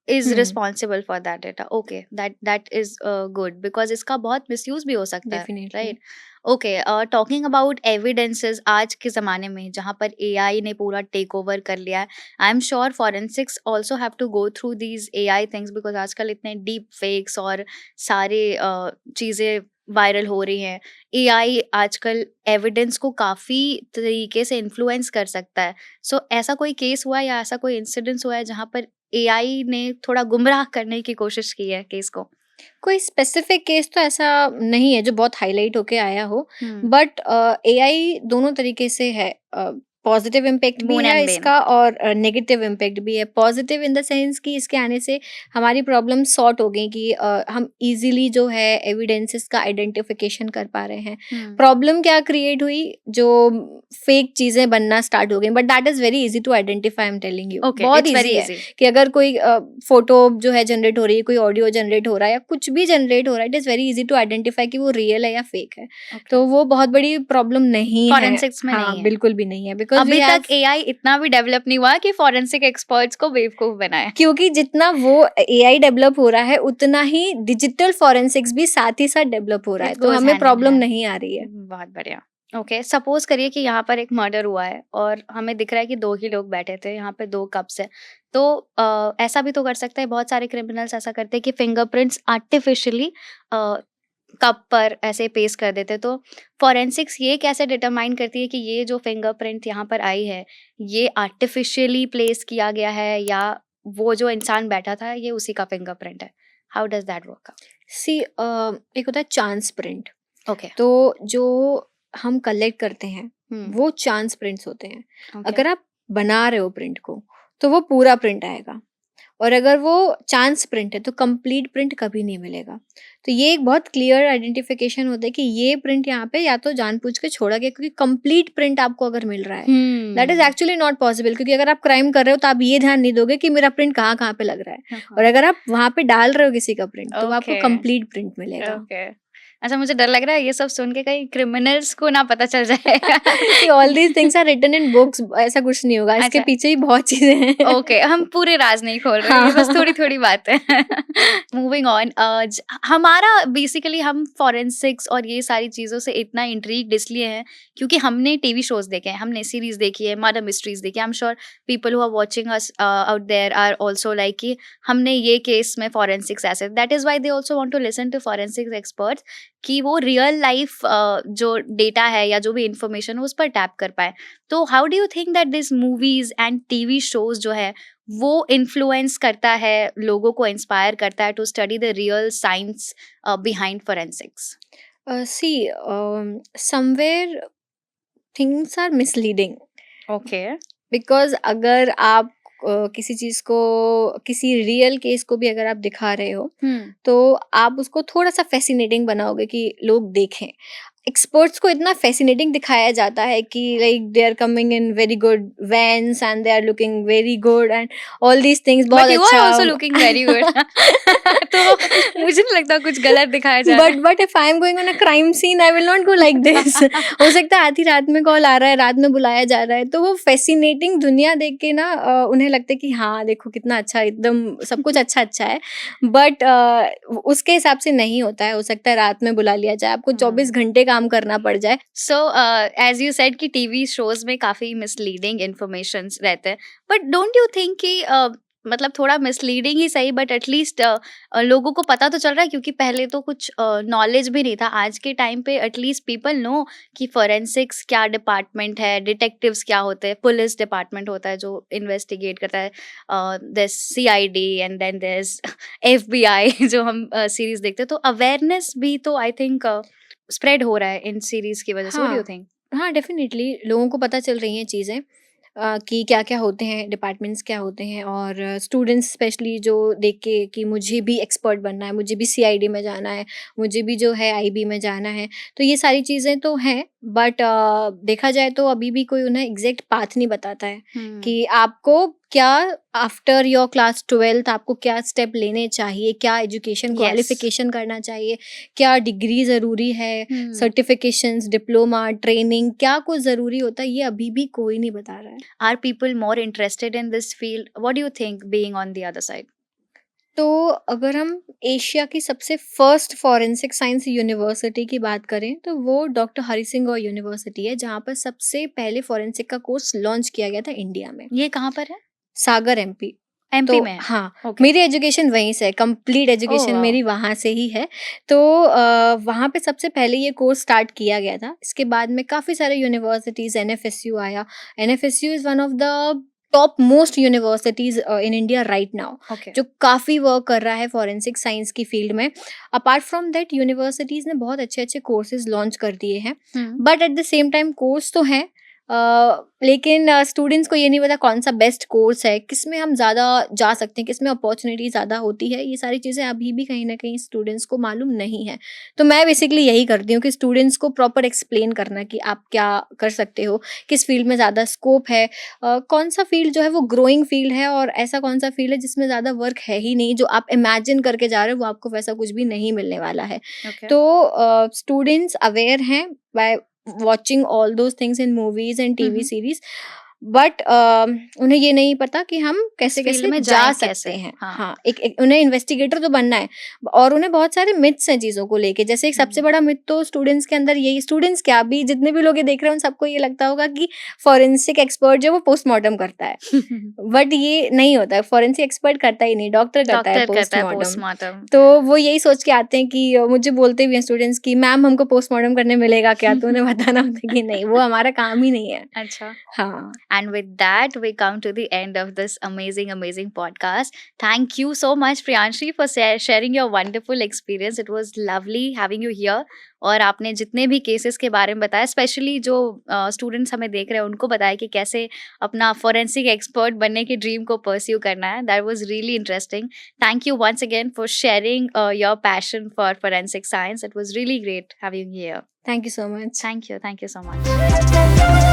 is responsible for that data. Okay, that is good, because इसका बहुत misuse भी हो सकता है, Definitely. right? Okay, talking about evidences, आज के ज़माने में जहाँ पर AI ने पूरा take over कर लिया है, I'm sure forensics also have to go through these AI things, because आजकल इतने deep fakes और सारे चीज़ें वायरल हो रही हैं। AI आजकल एविडेंस को काफ़ी तरीके से इन्फ्लुएंस कर सकता है। सो ऐसा कोई केस हुआ है या ऐसा कोई इंसिडेंस हुआ है जहाँ पर AI ने थोड़ा गुमराह करने की कोशिश की है केस को? कोई स्पेसिफिक केस तो ऐसा नहीं है जो बहुत हाईलाइट होके आया हो, हम्म। बट एआई दोनों तरीके से है। पॉजिटिव इम्पैक्ट भी Boon है and bane. इसका और नेगेटिव इम्पैक्ट भी है। पॉजिटिव इन द सेंस कि इसके आने से हमारी प्रॉब्लम सॉर्ट हो गई कि हम इजीली जो है एविडेंसेस का आइडेंटिफिकेशन कर पा रहे हैं। हम्म। प्रॉब्लम क्या क्रिएट हुई, जो फेक चीजें बनना स्टार्ट हो गई, but that is very easy to identify. I am telling you, Okay, बहुत it's very इजी है easy. कि अगर कोई फोटो जो है जनरेट हो रही है, कोई ऑडियो जनरेट हो रहा है या कुछ भी जनरेट हो रहा है, it is very easy to identify कि वो रियल है या फेक है। Okay. तो वो बहुत बड़ी प्रॉब्लम नहीं है। Forensics में हाँ, नहीं है। बिल्कुल भी नहीं है, बिकॉज अभी तक AI इतना भी डेवलप नहीं हुआ कि फॉरेंसिक एक्सपर्ट्स को बेवकूफ बनाए। क्योंकि जितना वो एआई डेवलप हो रहा है, उतना ही डिजिटल फॉरेंसिक्स भी साथ ही साथ डेवलप हो रहा है, It तो goes हमें hand in प्रॉब्लम hand. नहीं आ रही है। बहुत बढ़िया। ओके, सपोज करिए कि यहाँ पर एक मर्डर हुआ है और हमें दिख रहा है कि 2 ही लोग बैठे थे, यहाँ पे 2 कप्स है। तो ऐसा भी तो कर सकता है, बहुत सारे क्रिमिनल्स ऐसा करते हैं कि फिंगरप्रिंट्स आर्टिफिशियली कप पर ऐसे पेस्ट कर देते। तो फॉरेंसिक्स ये कैसे डिटरमाइन करती है कि ये जो फिंगरप्रिंट यहाँ पर आई है, ये आर्टिफिशियली प्लेस किया गया है या वो जो इंसान बैठा था ये उसी का फिंगरप्रिंट है? How does that work? See एक होता है चांस प्रिंट। ओके। तो जो हम कलेक्ट करते हैं वो चांस प्रिंट्स होते हैं। अगर आप बना रहे हो प्रिंट को तो वो पूरा प्रिंट आएगा, और अगर वो चांस प्रिंट है तो कंप्लीट प्रिंट कभी नहीं मिलेगा। तो ये एक बहुत क्लियर आइडेंटिफिकेशन होता है कि ये प्रिंट यहाँ पे या तो जानबूझ के छोड़ा गया, क्योंकि कंप्लीट प्रिंट आपको अगर मिल रहा है, that is actually not possible. क्योंकि अगर आप क्राइम कर रहे हो तो आप ये ध्यान नहीं दोगे कि मेरा प्रिंट कहाँ कहाँ पे लग रहा है, और अगर आप वहां पे डाल रहे हो किसी का प्रिंट तो आपको Okay. कंप्लीट प्रिंट मिलेगा। ओके। अच्छा, मुझे डर लग रहा है ये सब सुन के कहीं क्रिमिनल्स को ना पता चल जाए। All these things are written in books, ऐसा कुछ नहीं होगा, इसके अच्छा। पीछे ही बहुत चीजें हैं। ओके, हम पूरे राज नहीं खोल रहे हैं, ये बस थोड़ी थोड़ी बातें। मूविंग ऑन, हमारा बेसिकली हम फॉरेंसिक्स और ये सारी चीज़ों से इतना इंट्रीग्ड इसलिए हैं क्योंकि हमने टीवी शोज देखे हैं, हमने सीरीज देखी है, मर्डर मिस्ट्रीज देखी है। I am sure people who are watching us out there are also like कि हमने ये केस में फॉरेंसिक्स ऐसे, that is why they also want to listen to forensics experts कि वो रियल लाइफ जो डेटा है या जो भी इंफॉर्मेशन है उस पर टैप कर पाए। तो how do you think that this movies and TV shows जो है वो इन्फ्लुएंस करता है, लोगों को इंस्पायर करता है to study the real science behind forensics? See somewhere things are misleading, okay. Because अगर आप किसी चीज को, किसी रियल केस को भी अगर आप दिखा रहे हो तो आप उसको थोड़ा सा फैसिनेटिंग बनाओगे कि लोग देखें। एक्सपर्ट्स को इतना फैसिनेटिंग दिखाया जाता है कि like they are coming in very good vans and they are looking very good and all these things, बहुत बट यू आर आल्सो अच्छा। Looking very good. तो मुझे नहीं लगता कुछ गलत दिखाया जा रहा है। But if I am going on a crime scene I will not go like this. हो सकता है आधी रात में कॉल आ रहा है, रात में बुलाया जा रहा है, तो वो फैसिनेटिंग दुनिया देख के ना उन्हें लगता है कि हाँ देखो कितना अच्छा, एकदम सब कुछ अच्छा अच्छा है। बट उसके हिसाब से नहीं होता है। हो सकता है रात में बुला लिया जाए, आपको 24 घंटे काम करना पड़ जाए। सो एज यू सेड कि टीवी शोज में काफी मिसलीडिंग इन्फॉर्मेशन रहते हैं, बट डोंट यू थिंक कि मतलब थोड़ा मिसलीडिंग ही सही, बट एटलीस्ट लोगों को पता तो चल रहा है, क्योंकि पहले तो कुछ नॉलेज भी नहीं था। आज के टाइम पे एटलीस्ट पीपल नो कि फोरेंसिक्स क्या डिपार्टमेंट है, डिटेक्टिव्स क्या होते हैं, पुलिस डिपार्टमेंट होता है जो इन्वेस्टिगेट करता है, there CID and then there FBI जो हम सीरीज देखते हैं। तो अवेयरनेस भी तो आई थिंक स्प्रेड हो रहा है इन सीरीज की वजह से। What do you think? हाँ डेफिनेटली लोगों को पता चल रही हैं चीज़ें कि क्या क्या होते हैं, डिपार्टमेंट्स क्या होते हैं, और स्टूडेंट्स स्पेशली जो देख के कि मुझे भी एक्सपर्ट बनना है, मुझे भी CID में जाना है, मुझे भी जो है IB में जाना है, तो ये सारी चीज़ें तो हैं। बट देखा जाए तो अभी भी कोई उन्हें एग्जैक्ट पाथ नहीं बताता है कि आपको क्या आफ्टर योर क्लास 12th आपको क्या स्टेप लेने चाहिए, क्या एजुकेशन Yes. क्वालिफिकेशन करना चाहिए, क्या डिग्री ज़रूरी है, सर्टिफिकेशंस, डिप्लोमा, ट्रेनिंग, क्या कुछ ज़रूरी होता है, ये अभी भी कोई नहीं बता रहा है। Are people more interested in this field? What do you think, being on the other side? तो अगर हम एशिया की सबसे फर्स्ट फॉरेंसिक साइंस यूनिवर्सिटी की बात करें तो वो डॉक्टर हरि सिंह गौर यूनिवर्सिटी है, जहाँ पर सबसे पहले फॉरेंसिक का कोर्स लॉन्च किया गया था इंडिया में, ये कहाँ पर है? सागर MP। MP तो में है? हाँ, Okay. मेरी एजुकेशन वहीं से है, कंप्लीट एजुकेशन wow. मेरी वहाँ से ही है। तो वहाँ पे सबसे पहले ये कोर्स स्टार्ट किया गया था। इसके बाद में काफ़ी सारे यूनिवर्सिटीज़, NFSU आया। NFSU is one of the top most universities in India right now, Okay. जो काफ़ी वर्क कर रहा है फॉरेंसिक साइंस की फील्ड में। अपार्ट फ्रॉम दैट यूनिवर्सिटीज़ ने बहुत अच्छे अच्छे कोर्सेज लॉन्च कर दिए हैं, but at the same time course तो हैं, लेकिन स्टूडेंट्स को ये नहीं पता कौन सा बेस्ट कोर्स है, किस में हम ज़्यादा जा सकते हैं, किस में अपॉर्चुनिटी ज़्यादा होती है। ये सारी चीज़ें अभी भी कहीं ना कहीं स्टूडेंट्स को मालूम नहीं है। तो मैं बेसिकली यही करती हूँ कि स्टूडेंट्स को प्रॉपर एक्सप्लेन करना कि आप क्या कर सकते हो, किस फील्ड में ज़्यादा स्कोप है, कौन सा फील्ड जो है वो ग्रोइंग फील्ड है, और ऐसा कौन सा फील्ड है जिसमें ज़्यादा वर्क है ही नहीं, जो आप इमेजिन करके जा रहे हो वो आपको वैसा कुछ भी नहीं मिलने वाला है। Okay. तो स्टूडेंट्स अवेयर हैं bye watching all those things in movies and TV Mhm. series, but उन्हें ये नहीं पता कि हम कैसे इस field कैसे में जा जाएं सकते कैसे? हैं। हाँ। हाँ, एक उन्हें इन्वेस्टिगेटर तो बनना है, और उन्हें बहुत सारे मिथ्स हैं चीज़ों को लेके। जैसे एक सबसे बड़ा मिथ तो स्टूडेंट्स के अंदर यही, स्टूडेंट्स क्या भी जितने भी लोग ये देख रहे हैं उन सबको ये लगता होगा कि फॉरेंसिक एक्सपर्ट जो है वो पोस्टमार्टम करता है, बट ये नहीं होता है। फॉरेंसिक एक्सपर्ट करता ही नहीं, डॉक्टर करता है डॉक्टर करता है पोस्टमार्टम। पोस्टमार्टम। तो वो यही सोच के आते हैं कि मुझे बोलते भी हैं स्टूडेंट्स कि मैम हमको पोस्टमार्टम करने मिलेगा क्या, तो उन्हें बताना होता है कि नहीं, वो हमारा काम ही नहीं है। अच्छा। हाँ, And with that, we come to the end of this amazing podcast. Thank you so much, Priyanshi, for sharing your wonderful experience. It was lovely having you here. और आपने जितने भी केसेस के बारे में बताया, स्पेशली जो स्टूडेंट्स हमें देख रहे हैं उनको बताया कि कैसे अपना फोरेंसिक एक्सपर्ट बनने की ड्रीम को परस्यू करना है. That was really interesting. Thank you once again for sharing your passion for forensic science. It was really great having you here. thank you so much. Thank you so much.